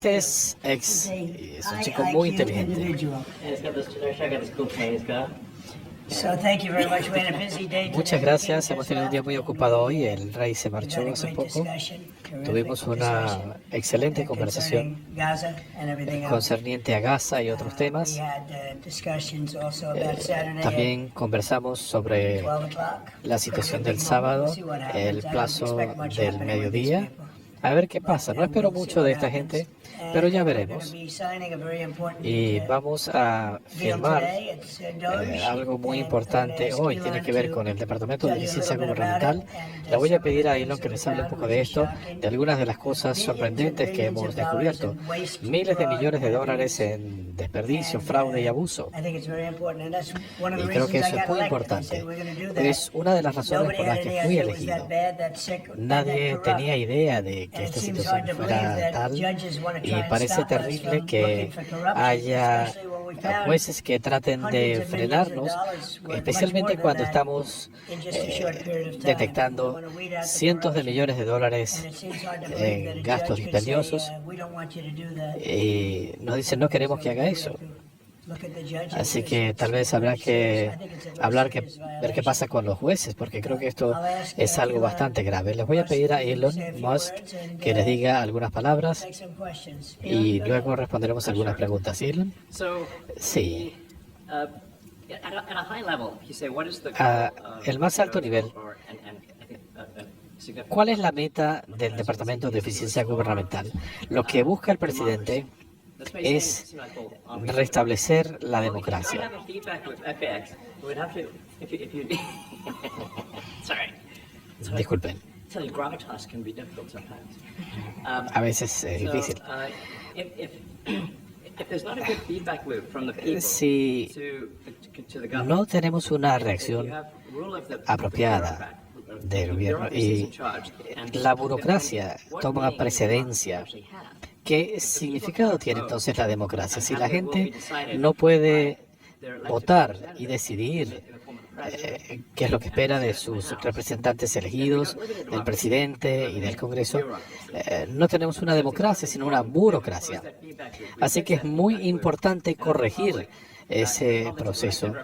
Es un chico muy inteligente. Muchas gracias. Hemos tenido un día muy ocupado hoy. El rey se marchó hace poco. Tuvimos una excelente conversación concerniente a Gaza y otros temas. También conversamos sobre la situación del sábado, el plazo del mediodía. A ver qué pasa. No espero mucho de esta gente, pero ya veremos. Y vamos a firmar algo muy importante hoy. Tiene que ver con el Departamento de Eficiencia Gubernamental. Le voy a pedir a Elon que les hable un poco de esto, de algunas de las cosas sorprendentes que hemos descubierto. Miles de millones de dólares en desperdicio, fraude y abuso. Y creo que eso es muy importante. Es una de las razones por las que fui elegido. Nadie tenía idea de que esta situación fuera tal, y parece terrible que haya jueces que traten de frenarnos, especialmente cuando estamos detectando cientos de millones de dólares en gastos dispendiosos, y nos dicen no queremos que haga eso. Así que tal vez habrá que ver qué pasa con los jueces, porque creo que esto es algo bastante grave. Les voy a pedir a Elon Musk que les diga algunas palabras y luego responderemos algunas preguntas. Elon. Sí. A el más alto nivel, ¿cuál es la meta del Departamento de Eficiencia Gubernamental? Lo que busca el presidente es restablecer la democracia. Disculpen. A veces es difícil. Si no tenemos una reacción apropiada del gobierno y la burocracia toma precedencia, ¿qué significado tiene entonces la democracia? Si la gente no puede votar y decidir qué es lo que espera de sus representantes elegidos, del presidente y del Congreso, no tenemos una democracia, sino una burocracia. Así que es muy importante corregir ese proceso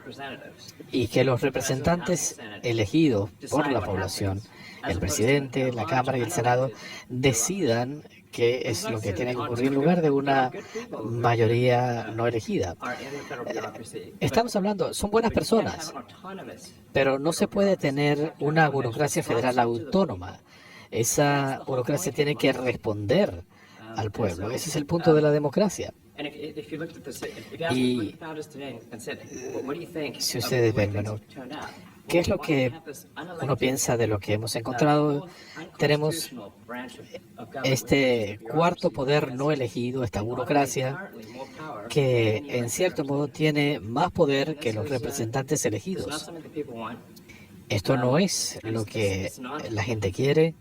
y que los representantes elegidos por la población, el presidente, la Cámara y el Senado, decidan qué es lo que tiene que ocurrir en lugar de una mayoría no elegida. Estamos hablando, son buenas personas, pero no se puede tener una burocracia federal autónoma. Esa burocracia tiene que responder al pueblo. Ese es el punto de la democracia. Y si ustedes ven, bueno, ¿qué es lo que uno piensa de lo que hemos encontrado? Tenemos este cuarto poder no elegido, esta burocracia, que en cierto modo tiene más poder que los representantes elegidos. Esto no es lo que la gente quiere.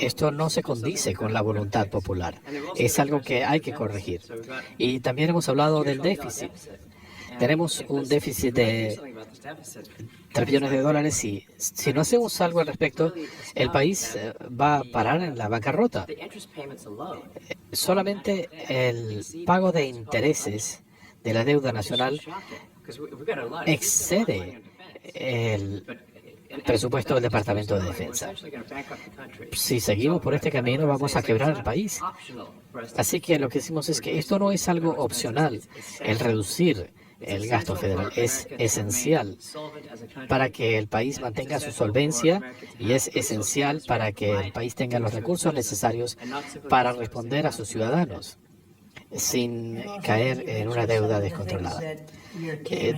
Esto no se condice con la voluntad popular. Es algo que hay que corregir. Y también hemos hablado del déficit. Tenemos un déficit de 3 billones de dólares y si no hacemos algo al respecto, el país va a parar en la bancarrota. Solamente el pago de intereses de la deuda nacional excede el presupuesto del Departamento de Defensa. Si seguimos por este camino, vamos a quebrar el país. Así que lo que decimos es que esto no es algo opcional. El reducir el gasto federal es esencial para que el país mantenga su solvencia y es esencial para que el país tenga los recursos necesarios para responder a sus ciudadanos sin caer en una deuda descontrolada.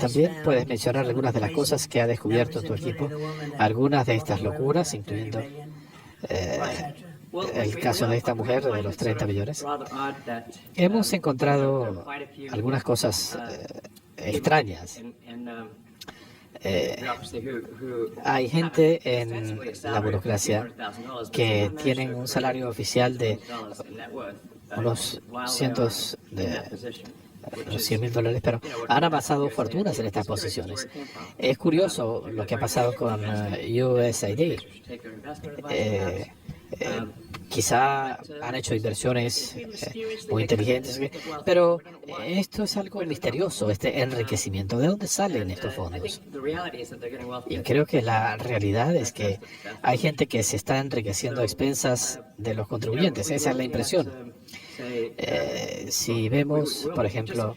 También puedes mencionar algunas de las cosas que ha descubierto tu equipo, algunas de estas locuras, incluyendo el caso de esta mujer de los 30 millones. Hemos encontrado algunas cosas extrañas. Hay gente en la burocracia que tienen un salario oficial de unos cientos de $100,000, pero han amasado fortunas en estas posiciones. Es curioso lo que ha pasado con USAID. Quizá han hecho inversiones muy inteligentes, pero esto es algo misterioso, este enriquecimiento. ¿De dónde salen estos fondos? Y creo que la realidad es que hay gente que se está enriqueciendo a expensas de los contribuyentes. Esa es la impresión. Si vemos, por ejemplo,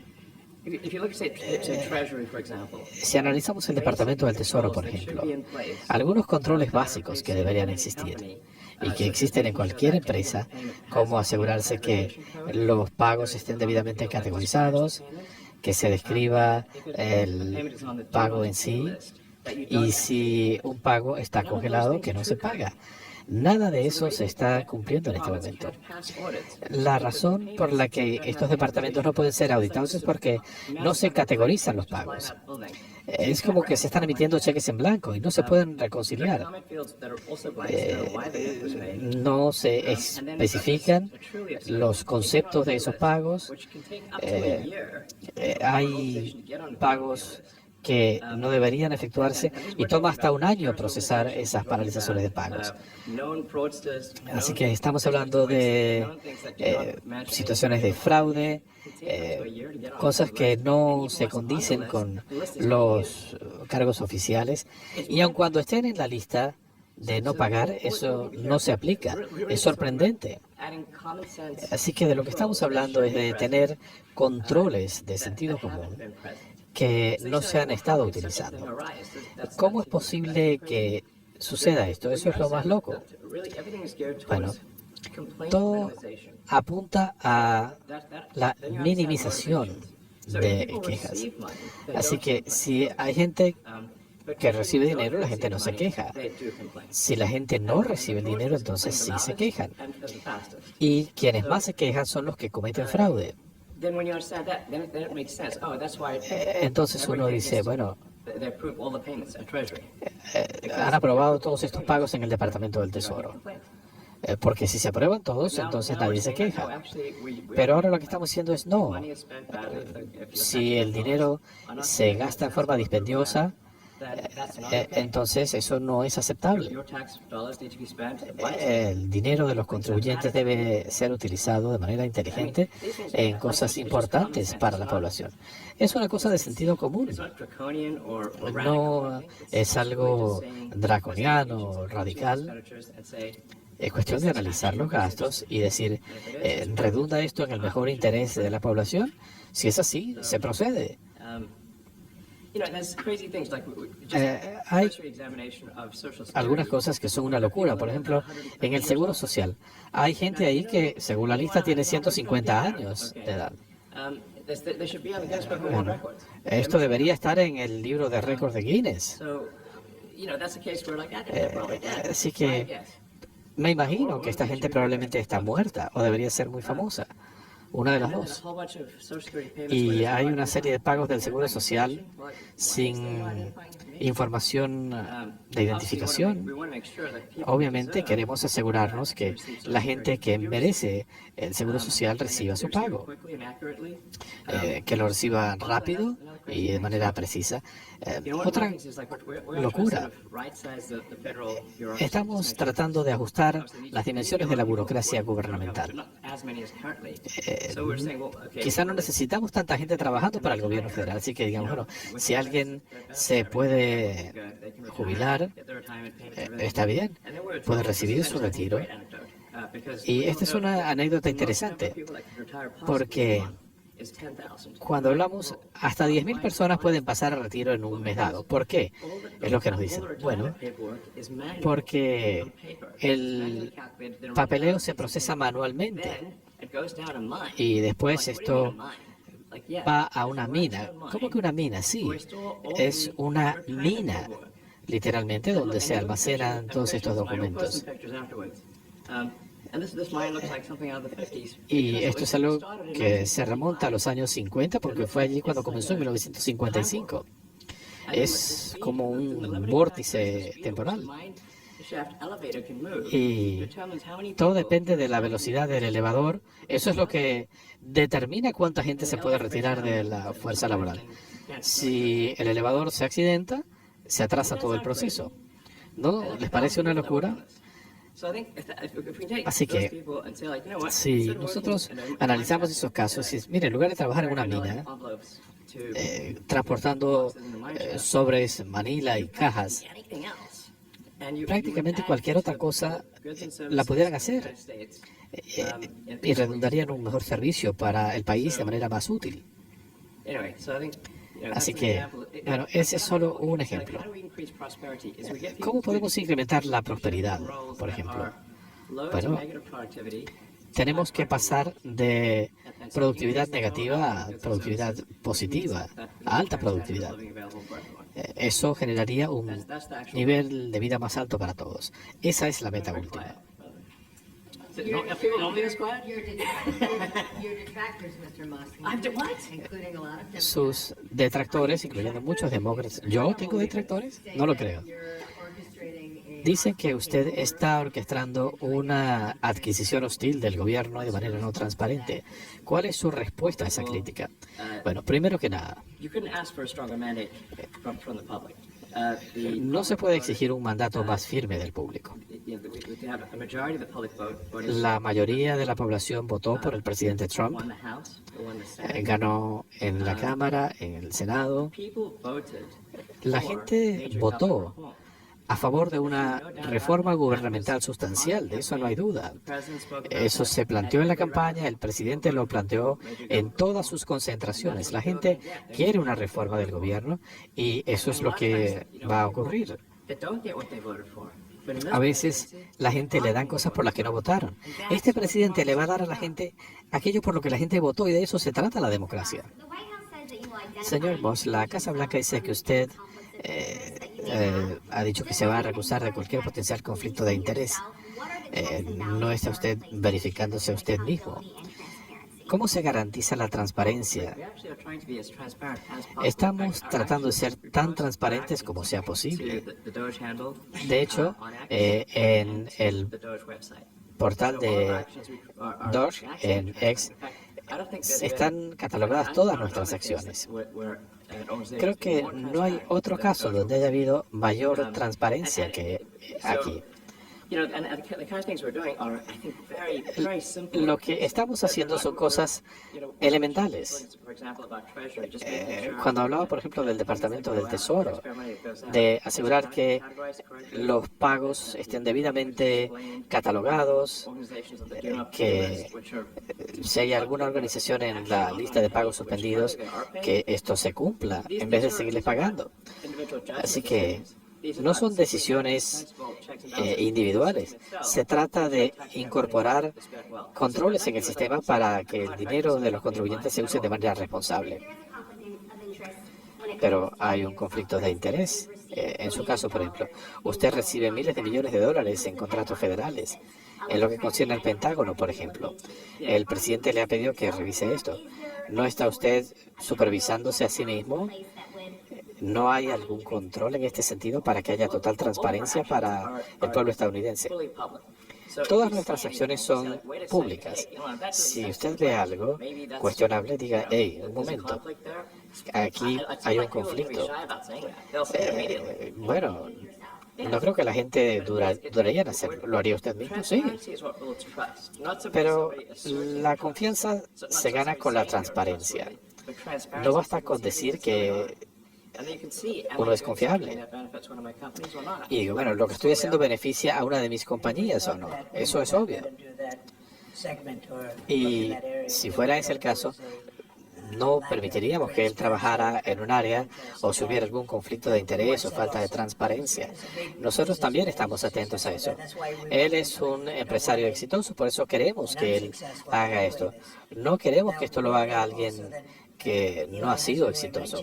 si analizamos el Departamento del Tesoro, por ejemplo, algunos controles básicos que deberían existir y que existen en cualquier empresa, como asegurarse que los pagos estén debidamente categorizados, que se describa el pago en sí, y si un pago está congelado, que no se paga. Nada de eso se está cumpliendo en este momento. La razón por la que estos departamentos no pueden ser auditados es porque no se categorizan los pagos. Es como que se están emitiendo cheques en blanco y no se pueden reconciliar. No se especifican los conceptos de esos pagos. Hay pagos que no deberían efectuarse y toma hasta un año procesar esas paralizaciones de pagos. Así que estamos hablando de situaciones de fraude, cosas que no se condicen con los cargos oficiales, y aun cuando estén en la lista de no pagar, eso no se aplica. Es sorprendente. Así que de lo que estamos hablando es de tener controles de sentido común que no se han estado utilizando. ¿Cómo es posible que suceda esto? Eso es lo más loco. Bueno, todo apunta a la minimización de quejas. Así que si hay gente que recibe dinero, la gente no se queja. Si la gente no recibe dinero, entonces sí se quejan. Y quienes más se quejan son los que cometen fraude. Entonces uno dice, bueno, han aprobado todos estos pagos en el Departamento del Tesoro. Porque si se aprueban todos, entonces nadie se queja. Pero ahora lo que estamos diciendo es no. Si el dinero se gasta en forma dispendiosa, entonces eso no es aceptable. El dinero de los contribuyentes debe ser utilizado de manera inteligente en cosas importantes para la población. Es una cosa de sentido común. No es algo draconiano o radical. Es cuestión de analizar los gastos y decir, ¿redunda esto en el mejor interés de la población? Si es así, se procede. Hay algunas cosas que son una locura. Por ejemplo, en el Seguro Social, hay gente ahí que, según la lista, tiene 150 años de edad. Bueno, esto debería estar en el libro de récords de Guinness. Así que me imagino que esta gente probablemente está muerta o debería ser muy famosa. Una de las dos. Y hay una serie de pagos del Seguro Social sin información de identificación. Obviamente queremos asegurarnos que la gente que merece el Seguro Social reciba su pago, que lo reciba rápido y de manera precisa. Otra locura. Estamos tratando de ajustar las dimensiones de la burocracia gubernamental. Quizá no necesitamos tanta gente trabajando para el gobierno federal, así que digamos, bueno, si alguien se puede jubilar, está bien, puede recibir su retiro. Y esta es una anécdota interesante, porque cuando hablamos, hasta 10.000 personas pueden pasar a retiro en un mes dado. ¿Por qué? Es lo que nos dicen. Bueno, porque el papeleo se procesa manualmente y después esto va a una mina. ¿Cómo que una mina? Sí, es una mina, literalmente, donde se almacenan todos estos documentos. Y esto es algo que se remonta a los años 50, porque fue allí cuando comenzó en 1955. Es como un vórtice temporal. Y todo depende de la velocidad del elevador. Eso es lo que determina cuánta gente se puede retirar de la fuerza laboral. Si el elevador se accidenta, se atrasa todo el proceso. ¿No les parece una locura? Así que si nosotros analizamos esos casos, y, mire, en lugar de trabajar en una mina, transportando sobres, Manila y cajas, prácticamente cualquier otra cosa la pudieran hacer y redundaría en un mejor servicio para el país de manera más útil. Así que, bueno, ese es solo un ejemplo. ¿Cómo podemos incrementar la prosperidad, por ejemplo? Bueno, tenemos que pasar de productividad negativa a productividad positiva, a alta productividad. Eso generaría un nivel de vida más alto para todos. Esa es la meta última. Sus detractores, incluyendo muchos demócratas. ¿Yo tengo detractores? No lo creo. Dicen que usted está orquestando una adquisición hostil del gobierno de manera no transparente. ¿Cuál es su respuesta a esa crítica? Bueno, primero que nada, no se puede exigir un mandato más firme del público. La mayoría de la población votó por el presidente Trump. Ganó en la Cámara, en el Senado. La gente votó a favor de una reforma gubernamental sustancial, de eso no hay duda. Eso se planteó en la campaña, el presidente lo planteó en todas sus concentraciones. La gente quiere una reforma del gobierno y eso es lo que va a ocurrir. A veces la gente le dan cosas por las que no votaron. Este presidente le va a dar a la gente aquello por lo que la gente votó y de eso se trata la democracia. Señor Moss, la Casa Blanca dice que usted ha dicho que se va a recusar de cualquier potencial conflicto de interés. No está usted verificándose a usted mismo. ¿Cómo se garantiza la transparencia? Estamos tratando de ser tan transparentes como sea posible. De hecho, en el portal de Doge, en X, están catalogadas todas nuestras acciones. Creo que no hay otro caso donde haya habido mayor transparencia que aquí. Lo que estamos haciendo son cosas elementales. Cuando hablaba, por ejemplo, del Departamento del Tesoro, de asegurar que los pagos estén debidamente catalogados, que si hay alguna organización en la lista de pagos suspendidos, que esto se cumpla en vez de seguirles pagando. Así que no son decisiones individuales. Se trata de incorporar controles en el sistema para que el dinero de los contribuyentes se use de manera responsable. Pero hay un conflicto de interés. En su caso, por ejemplo, usted recibe miles de millones de dólares en contratos federales. En lo que concierne al Pentágono, por ejemplo, el presidente le ha pedido que revise esto. ¿No está usted supervisándose a sí mismo? ¿No hay algún control en este sentido para que haya total transparencia para el pueblo estadounidense? Todas nuestras acciones son públicas. Si usted ve algo cuestionable, diga, hey, un momento, aquí hay un conflicto. Bueno, no creo que la gente duraría en hacerlo. ¿Lo haría usted mismo? Sí. Pero la confianza se gana con la transparencia. No basta con decir que uno es confiable. Y digo, bueno, lo que estoy haciendo beneficia a una de mis compañías o no. Eso es obvio. Y si fuera ese el caso, no permitiríamos que él trabajara en un área o si hubiera algún conflicto de interés o falta de transparencia. Nosotros también estamos atentos a eso. Él es un empresario exitoso, por eso queremos que él haga esto. No queremos que esto lo haga alguien que no ha sido exitoso.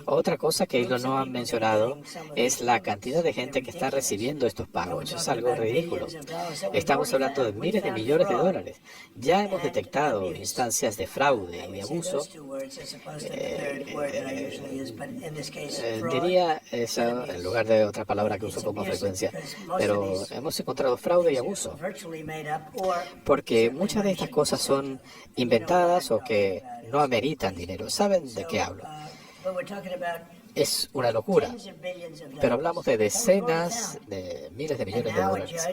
Otra cosa que ellos no han mencionado es la cantidad de gente que está recibiendo estos pagos. Es algo ridículo. Estamos hablando de miles de millones de dólares. Ya hemos detectado instancias de fraude y de abuso. Diría eso en lugar de otra palabra que uso con más frecuencia. Pero hemos encontrado fraude y abuso. Porque muchas de estas cosas son inventadas o que no ameritan dinero. ¿Saben de qué hablo? es una locura. Pero hablamos de decenas de miles de millones de dólares.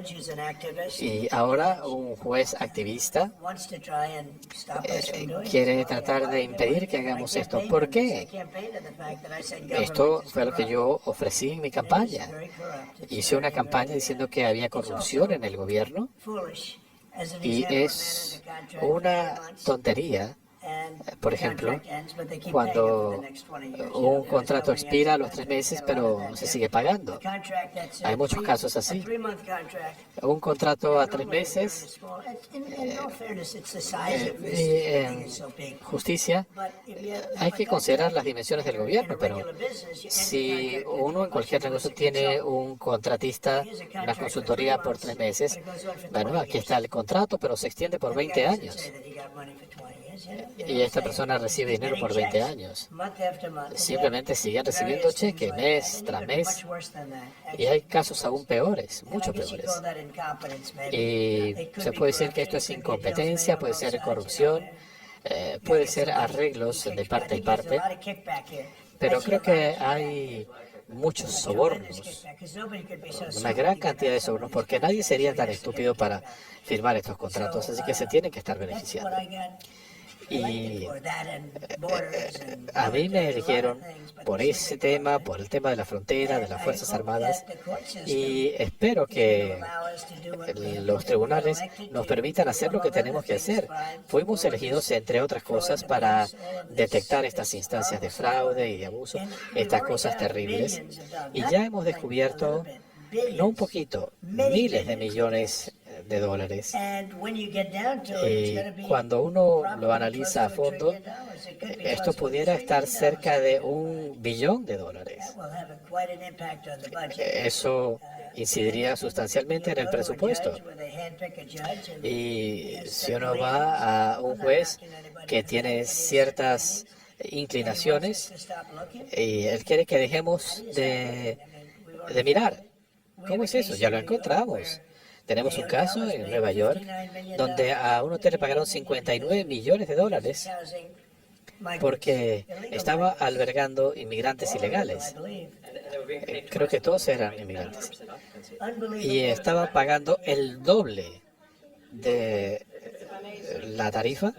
Y ahora un juez activista quiere tratar de impedir que hagamos esto. ¿Por qué? Esto fue lo que yo ofrecí en mi campaña. Hice una campaña diciendo que había corrupción en el gobierno y es una tontería. Por ejemplo, cuando un contrato expira a los 3 meses, pero se sigue pagando. Hay muchos casos así. Un contrato a 3 meses, en justicia, hay que considerar las dimensiones del gobierno, pero si uno en cualquier negocio tiene un contratista, una consultoría por 3 meses, bueno, aquí está el contrato, pero se extiende por 20 años. Y esta persona recibe dinero por 20 años. Simplemente siguen recibiendo cheque mes tras mes. Y hay casos aún peores, mucho peores. Y se puede decir que esto es incompetencia, puede ser corrupción, puede ser arreglos de parte y parte. Pero creo que hay muchos sobornos, una gran cantidad de sobornos, porque nadie sería tan estúpido para firmar estos contratos, así que se tienen que estar beneficiando. Y a mí me eligieron por ese tema, por el tema de la frontera, de las Fuerzas Armadas, y espero que los tribunales nos permitan hacer lo que tenemos que hacer. Fuimos elegidos, entre otras cosas, para detectar estas instancias de fraude y de abuso, estas cosas terribles, y ya hemos descubierto, no un poquito, miles de millones de dólares. Y cuando uno lo analiza a fondo, esto pudiera estar cerca de $1 billón. Eso incidiría sustancialmente en el presupuesto. Y si uno va a un juez que tiene ciertas inclinaciones y él quiere que dejemos de mirar, ¿cómo es eso? Ya lo encontramos. Tenemos un caso en Nueva York donde a un hotel le pagaron $59 millones porque estaba albergando inmigrantes ilegales. Creo que todos eran inmigrantes. Y estaba pagando el doble de la tarifa.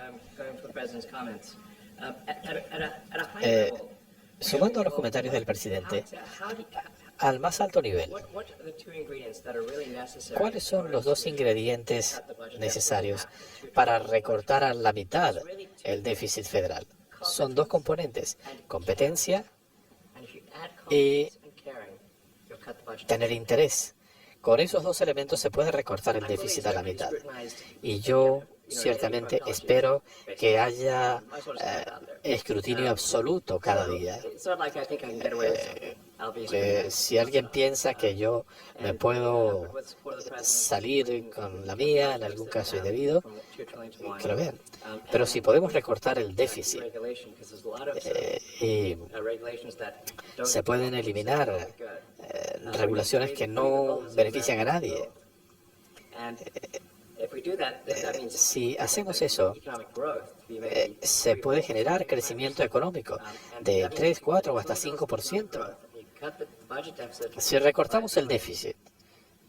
Sumando a los comentarios del presidente, al más alto nivel, ¿cuáles son los 2 ingredientes necesarios para recortar a la mitad el déficit federal? Son 2 componentes: competencia y tener interés. Con esos 2 elementos se puede recortar el déficit a la mitad. Y yo ciertamente espero que haya escrutinio absoluto cada día. Si alguien piensa que yo me puedo salir con la mía en algún caso indebido, que lo vean. Pero si podemos recortar el déficit y se pueden eliminar regulaciones que no benefician a nadie. Si hacemos eso, se puede generar crecimiento económico de 3, 4 o hasta 5%. Si recortamos el déficit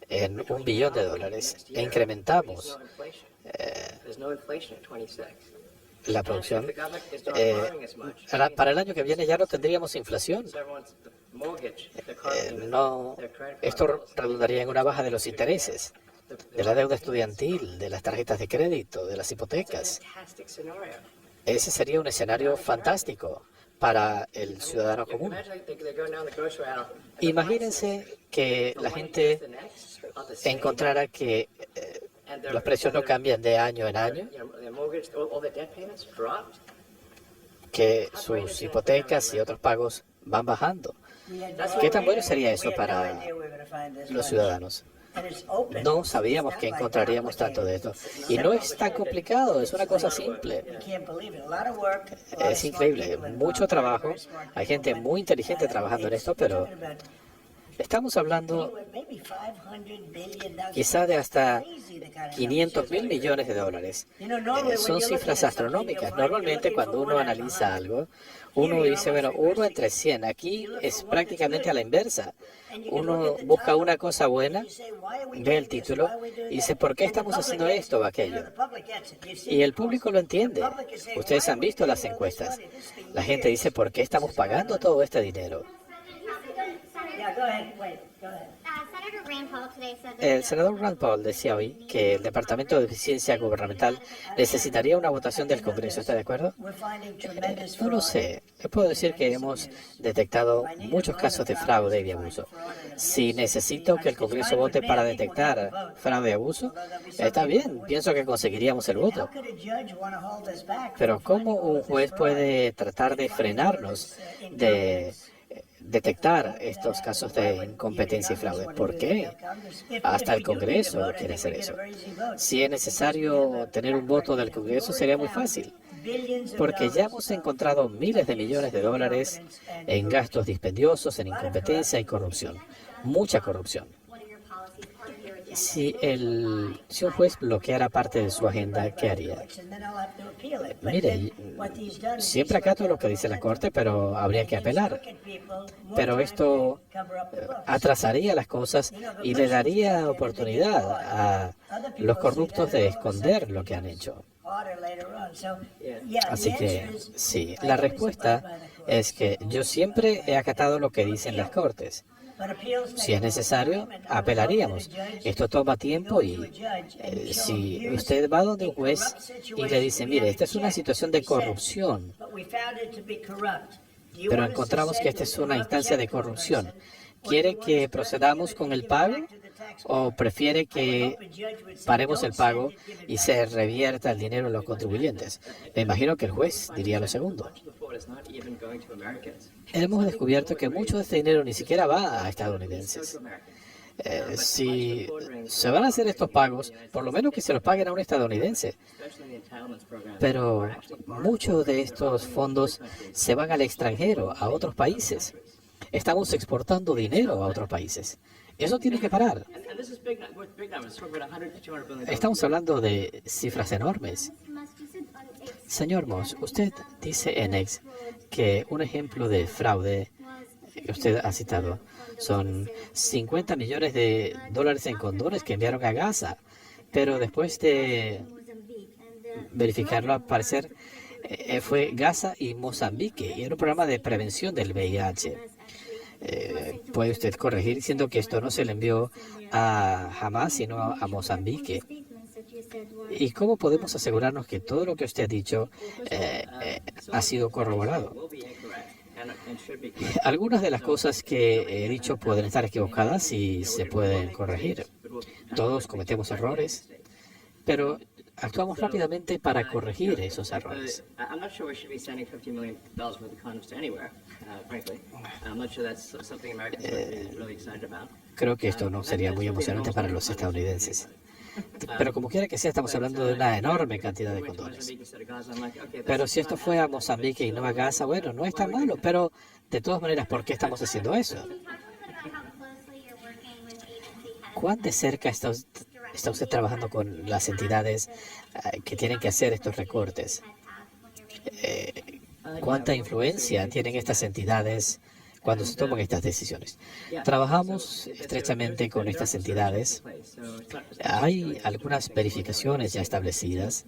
en $1 billón e incrementamos la producción, para el año que viene ya no tendríamos inflación. Esto redundaría en una baja de los intereses, de la deuda estudiantil, de las tarjetas de crédito, de las hipotecas. Ese sería un escenario fantástico para el ciudadano común. Imagínense que la gente encontrara que los precios no cambian de año en año, que sus hipotecas y otros pagos van bajando. ¿Qué tan bueno sería eso para los ciudadanos? No sabíamos que encontraríamos tanto de esto. Y no es tan complicado, es una cosa simple. Es increíble, mucho trabajo. Hay gente muy inteligente trabajando en esto, pero Estamos hablando quizá de hasta 500.000 millones de dólares. Son cifras astronómicas. Normalmente cuando uno analiza algo, uno dice, bueno, 1 entre 100. Aquí es prácticamente a la inversa. Uno busca una cosa buena, ve el título y dice, ¿por qué estamos haciendo esto o aquello? Y el público lo entiende. Ustedes han visto las encuestas. La gente dice, ¿por qué estamos pagando todo este dinero? El senador Rand Paul decía hoy que el Departamento de Eficiencia Gubernamental necesitaría una votación del Congreso. ¿Está de acuerdo? No lo sé. Le puedo decir que hemos detectado muchos casos de fraude y de abuso. Si necesito que el Congreso vote para detectar fraude y abuso, está bien. Pienso que conseguiríamos el voto. Pero ¿cómo un juez puede tratar de frenarnos de detectar estos casos de incompetencia y fraude? ¿Por qué? Hasta el Congreso quiere hacer eso. Si es necesario tener un voto del Congreso, sería muy fácil, porque ya hemos encontrado miles de millones de dólares en gastos dispendiosos, en incompetencia y corrupción. Mucha corrupción. Si un juez bloqueara parte de su agenda, ¿qué haría? Mire, siempre acato lo que dice la Corte, pero habría que apelar. Pero esto atrasaría las cosas y le daría oportunidad a los corruptos de esconder lo que han hecho. Así que sí, la respuesta es que yo siempre he acatado lo que dicen las Cortes. Si es necesario, apelaríamos. Esto toma tiempo y si usted va donde un juez y le dice, mire, esta es una situación de corrupción, pero encontramos que esta es una instancia de corrupción, ¿quiere que procedamos con el pago o prefiere que paremos el pago y se revierta el dinero en los contribuyentes? Me imagino que el juez diría lo segundo. Hemos descubierto que mucho de este dinero ni siquiera va a estadounidenses. Si se van a hacer estos pagos, por lo menos que se los paguen a un estadounidense. Pero muchos de estos fondos se van al extranjero, a otros países. Estamos exportando dinero a otros países. Eso tiene que parar. Estamos hablando de cifras enormes. Señor Moss, usted dice en X que un ejemplo de fraude que usted ha citado son 50 millones de dólares en condones que enviaron a Gaza, pero después de verificarlo, al parecer fue Gaza y Mozambique, y era un programa de prevención del VIH. ¿Puede usted corregir diciendo que esto no se le envió a Hamas, sino a Mozambique? ¿Y cómo podemos asegurarnos que todo lo que usted ha dicho ha sido corroborado? Algunas de las cosas que he dicho pueden estar equivocadas y se pueden corregir. Todos cometemos errores, pero actuamos rápidamente para corregir esos errores. Creo que esto no sería muy emocionante para los estadounidenses. Pero como quiera que sea, estamos hablando de una enorme cantidad de condones. Pero si esto fue a Mozambique y no a Gaza, bueno, no es tan malo. Pero de todas maneras, ¿por qué estamos haciendo eso? ¿Cuán de cerca está usted trabajando con las entidades que tienen que hacer estos recortes? ¿Cuánta influencia tienen estas entidades cuando se toman estas decisiones? Trabajamos estrechamente con estas entidades. Hay algunas verificaciones ya establecidas.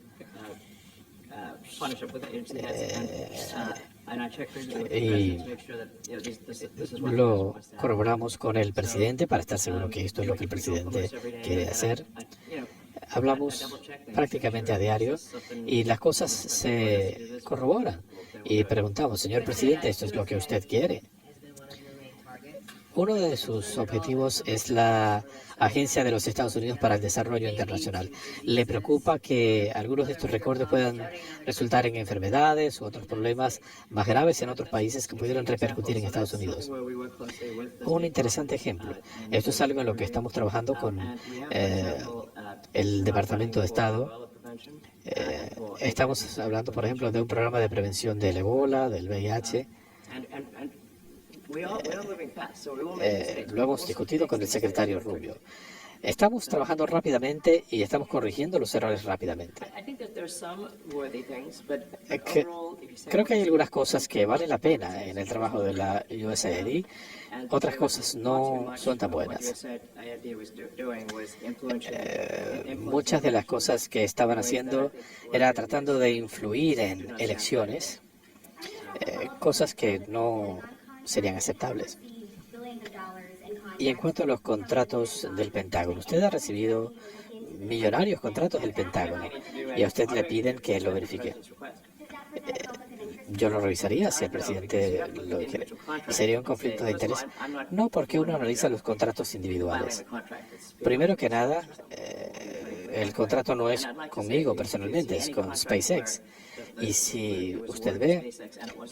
Y lo corroboramos con el presidente para estar seguro que esto es lo que el presidente quiere hacer. Hablamos prácticamente a diario y las cosas se corroboran. Y preguntamos, señor presidente, ¿esto es lo que usted quiere? Uno de sus objetivos es la Agencia de los Estados Unidos para el Desarrollo Internacional. Le preocupa que algunos de estos recortes puedan resultar en enfermedades u otros problemas más graves en otros países que pudieran repercutir en Estados Unidos. Un interesante ejemplo. Esto es algo en lo que estamos trabajando con el Departamento de Estado. Estamos hablando, por ejemplo, de un programa de prevención del Ebola, del VIH. Lo hemos discutido con el secretario Rubio. Estamos trabajando rápidamente y estamos corrigiendo los errores rápidamente. Creo que hay algunas cosas que valen la pena en el trabajo de la USAID. Otras cosas no son tan buenas. Muchas de las cosas que estaban haciendo era tratando de influir en elecciones, cosas que no serían aceptables. Y en cuanto a los contratos del Pentágono, usted ha recibido millonarios contratos del Pentágono y a usted le piden que lo verifique. Yo lo revisaría si el presidente lo quiere. ¿Sería un conflicto de interés? No, porque uno analiza los contratos individuales. Primero que nada, el contrato no es conmigo personalmente, es con SpaceX. Y si usted ve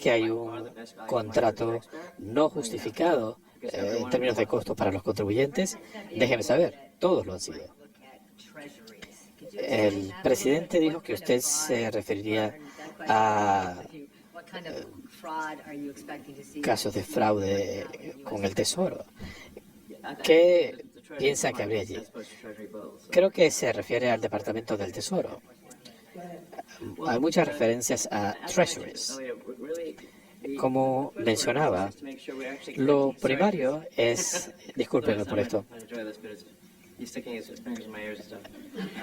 que hay un contrato no justificado en términos de costo para los contribuyentes, déjeme saber. Todos lo han sido. El presidente dijo que usted se referiría a casos de fraude con el Tesoro. ¿Qué piensa que habría allí? Creo que se refiere al Departamento del Tesoro. Hay muchas referencias a treasuries. Como mencionaba, lo primario es... Discúlpenme por esto.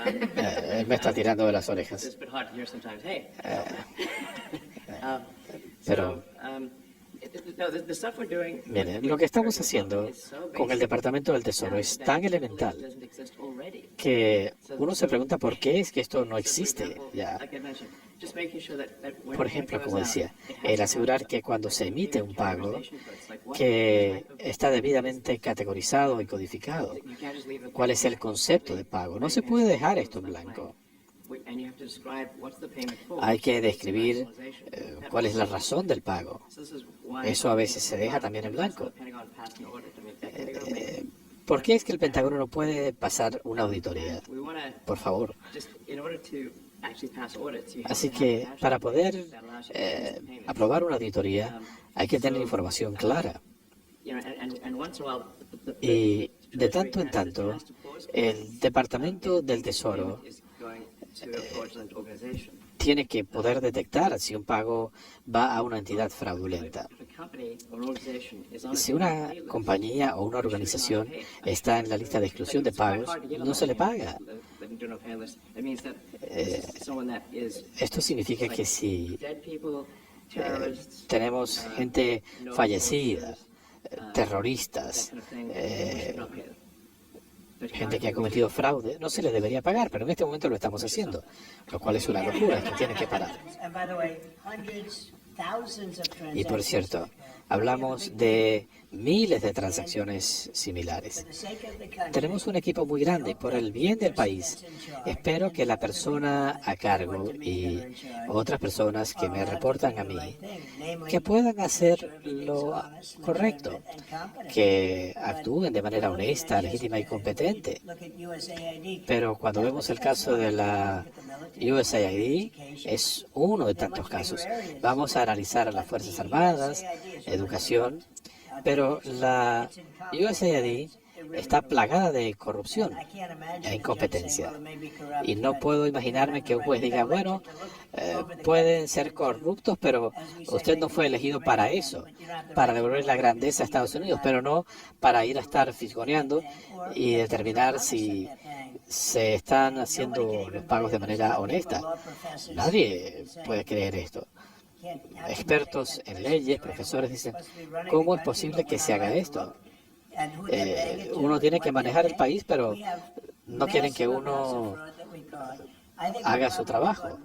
Él me está tirando de las orejas. Pero, miren, lo que estamos haciendo con el Departamento del Tesoro es tan elemental que uno se pregunta por qué es que esto no existe ya. Por ejemplo, como decía, el asegurar que cuando se emite un pago, que está debidamente categorizado y codificado. ¿Cuál es el concepto de pago? No se puede dejar esto en blanco. Hay que describir cuál es la razón del pago. Eso a veces se deja también en blanco. ¿Por qué es que el Pentágono no puede pasar una auditoría? Por favor. Así que para poder aprobar una auditoría hay que tener información clara. Y de tanto en tanto, el Departamento del Tesoro tiene que poder detectar si un pago va a una entidad fraudulenta. Si una compañía o una organización está en la lista de exclusión de pagos, no se le paga. Esto significa que si tenemos gente fallecida, terroristas, gente que ha cometido fraude, no se les debería pagar, pero en este momento lo estamos haciendo, lo cual es una locura, esto tiene que parar. Y por cierto, hablamos de miles de transacciones similares. Tenemos un equipo muy grande y por el bien del país, espero que la persona a cargo y otras personas que me reportan a mí, que puedan hacer lo correcto, que actúen de manera honesta, legítima y competente. Pero cuando vemos el caso de la USAID, es uno de tantos casos. Vamos a analizar a las Fuerzas Armadas, educación, pero la USAID está plagada de corrupción e incompetencia. Y no puedo imaginarme que un juez diga, bueno, pueden ser corruptos, pero usted no fue elegido para eso, para devolver la grandeza a Estados Unidos, pero no para ir a estar fisgoneando y determinar si se están haciendo los pagos de manera honesta. Nadie puede creer esto. Expertos en leyes, profesores dicen, ¿cómo es posible que se haga esto? Uno tiene que manejar el país, pero no quieren que uno haga su trabajo.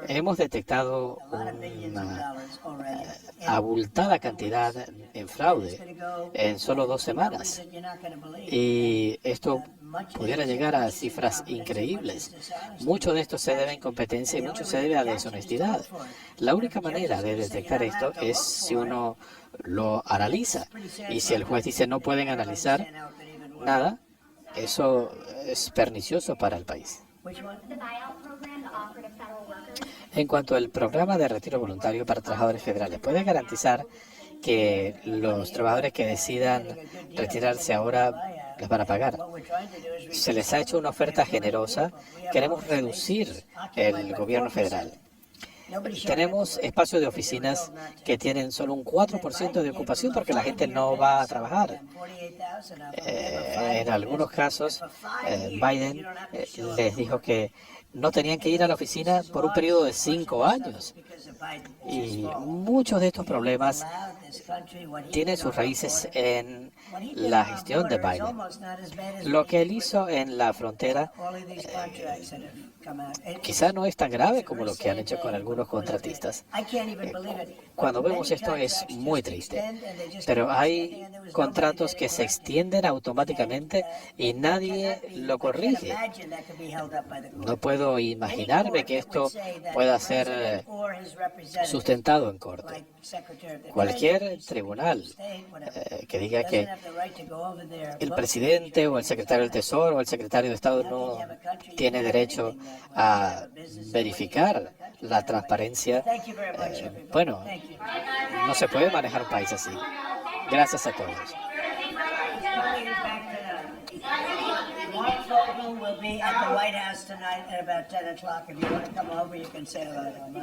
Hemos detectado una abultada cantidad en fraude en solo 2 semanas. Y esto pudiera llegar a cifras increíbles. Mucho de esto se debe a incompetencia y mucho se debe a deshonestidad. La única manera de detectar esto es si uno lo analiza. Y si el juez dice no pueden analizar nada, eso es pernicioso para el país. En cuanto al programa de retiro voluntario para trabajadores federales, ¿puede garantizar que los trabajadores que decidan retirarse ahora les van a pagar. Se les ha hecho una oferta generosa. Queremos reducir el gobierno federal. Tenemos espacios de oficinas que tienen solo un 4% de ocupación porque la gente no va a trabajar. En algunos casos, Biden les dijo que no tenían que ir a la oficina por un periodo de 5 años. Y muchos de estos problemas tienen sus raíces en la gestión de Biden. Lo que él hizo en la frontera quizá no es tan grave como lo que han hecho con algunos contratistas. Cuando vemos esto es muy triste, pero hay contratos que se extienden automáticamente y nadie lo corrige. No puedo imaginarme que esto pueda ser sustentado en corte. Cualquier tribunal que diga que el presidente o el secretario del Tesoro o el secretario de Estado no tiene derecho a verificar la transparencia, bueno, no se puede manejar un país así. Gracias a todos. Mark Fogel will be at the White House tonight at about 10 o'clock. If you want to come over, you can say hello to him.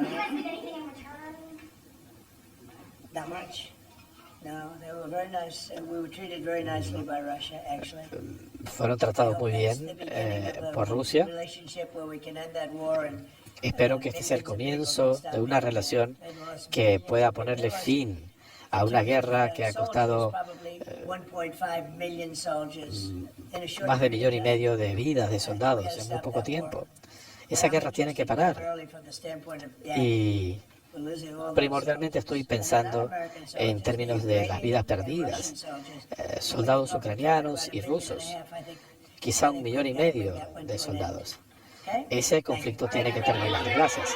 Not much. No, they were very nice. We were treated very nicely by Russia, actually. Fueron tratados muy bien por Rusia. Espero que este sea el comienzo de una relación que pueda ponerle fin a una guerra que ha costado más de 1,5 millones de vidas de soldados en muy poco tiempo. Esa guerra tiene que parar. Y primordialmente estoy pensando en términos de las vidas perdidas, soldados ucranianos y rusos, quizá 1,5 millones de soldados. Ese conflicto tiene que terminar. Gracias.